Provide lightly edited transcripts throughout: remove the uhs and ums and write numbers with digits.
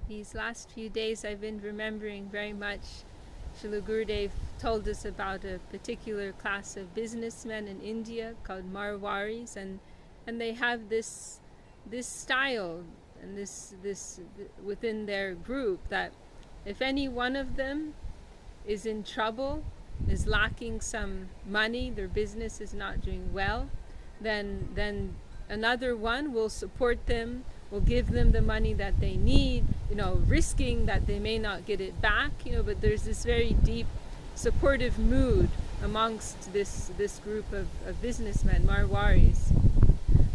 These last few days I've been remembering very much. Srila Gurudev told us about a particular class of businessmen in India called Marwaris, and they have this style and this within their group, that if any one of them is in trouble, is lacking some money, their business is not doing well, then another one will support them, will give them the money that they need, risking that they may not get it back, but there's this very deep supportive mood amongst this group of businessmen, Marwaris.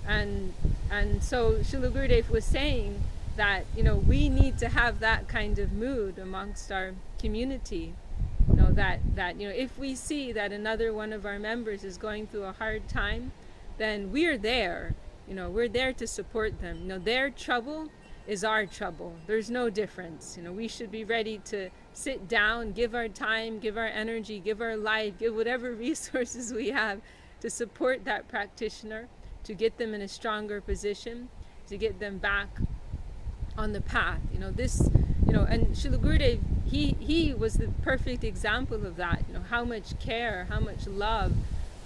And so Srila Gurudev was saying that, we need to have that kind of mood amongst our community. That if we see that another one of our members is going through a hard time, then we're there. We're there to support them. Their trouble is our trouble. There's no difference. We should be ready to sit down, give our time, give our energy, give our life, give whatever resources we have to support that practitioner, to get them in a stronger position, to get them back on the path. And Srila Gurudev, he was the perfect example of that. How much care, how much love,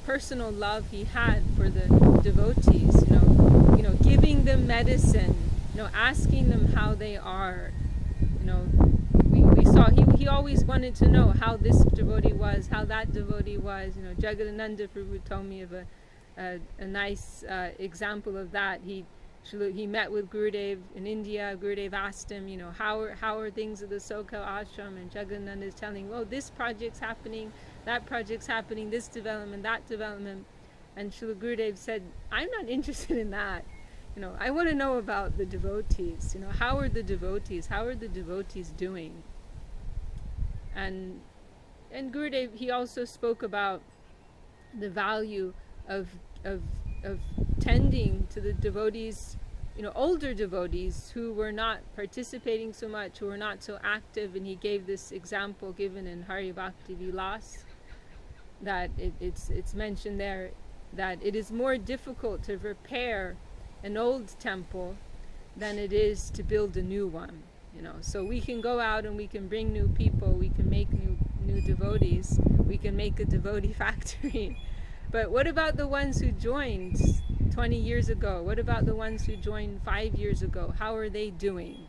personal love he had for the devotees. Giving them medicine, asking them how they are. We saw he always wanted to know how this devotee was, how that devotee was. Jagadananda Prabhu told me of a nice example of that. He met with Gurudev in India. Gurudev asked him, how are things at the Sokal ashram? And Jagadananda is telling, this project's happening, that project's happening, this development, that development. And Srila Gurudev said, I'm not interested in that. I want to know about the devotees. How are the devotees? How are the devotees doing? And Gurudev, he also spoke about the value of tending to the devotees, older devotees who were not participating so much, who were not so active. And he gave this example given in Hari Bhakti Vilas, that it's mentioned there that it is more difficult to repair an old temple than it is to build a new one. So we can go out and we can bring new people, we can make new devotees, we can make a devotee factory. But what about the ones who joined 20 years ago? What about the ones who joined 5 years ago? How are they doing?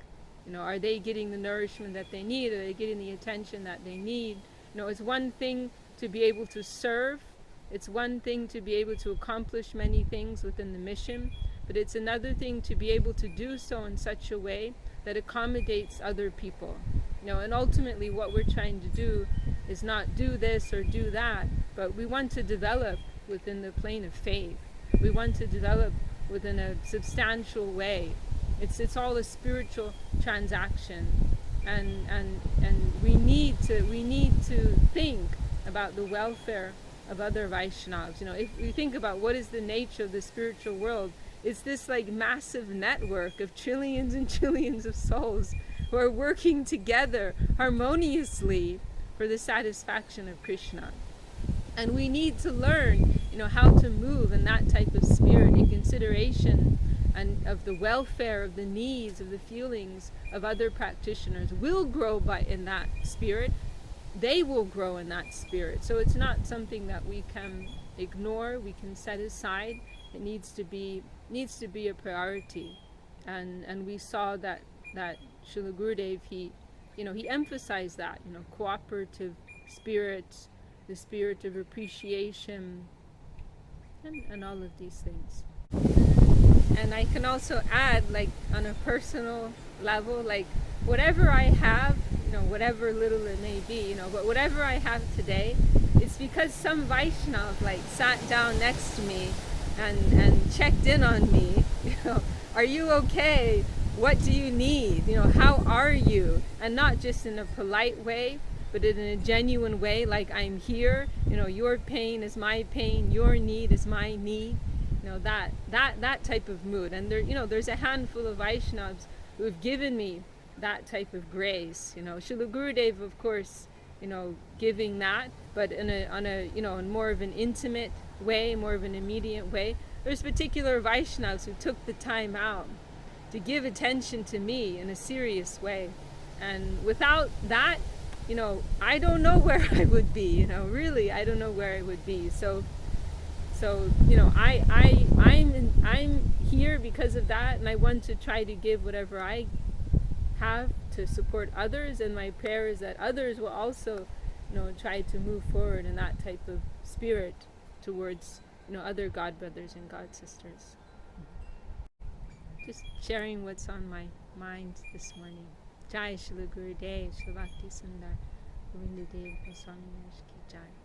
Are they getting the nourishment that they need? Are they getting the attention that they need? It's one thing to be able to serve. It's one thing to be able to accomplish many things within the mission, but it's another thing to be able to do so in such a way that accommodates other people. And ultimately what we're trying to do is not do this or do that, but we want to develop within the plane of faith. We want to develop within a substantial way. It's all a spiritual transaction, and we need to think about the welfare of other Vaishnavas. If we think about what is the nature of the spiritual world, it's this massive network of trillions and trillions of souls who are working together harmoniously for the satisfaction of Krishna. And we need to learn, how to move in that type of spirit, in consideration and of the welfare, of the needs, of the feelings of other practitioners. We'll grow in that spirit. They will grow in that spirit. So it's not something that we can ignore, we can set aside. It needs to be a priority. And we saw that Srila Gurudev, he emphasized that, cooperative spirit, the spirit of appreciation, and all of these things. And I can also add, on a personal level, whatever I have, whatever little it may be, but whatever I have today, it's because some Vaishnav sat down next to me and checked in on me. Are you okay? What do you need? How are you? And not just in a polite way, but in a genuine way, I'm here. Your pain is my pain, your need is my need. That type of mood. And there's a handful of Vaishnavas who have given me that type of grace. Srila Gurudev, of course, giving that, but in more of an intimate way, more of an immediate way. There's particular Vaishnavas who took the time out give attention to me in a serious way. And without that, I don't know where I would be. Really, I don't know where I would be. So I'm here because of that, and I want to try to give whatever I have to support others. And my prayer is that others will also, try to move forward in that type of spirit towards, other God brothers and God sisters. Just sharing what's on my mind this morning. Jai Shri Gurudev, Shri Bhakti Sundar, Govinda Dev Goswami Maharaj Ki Jai.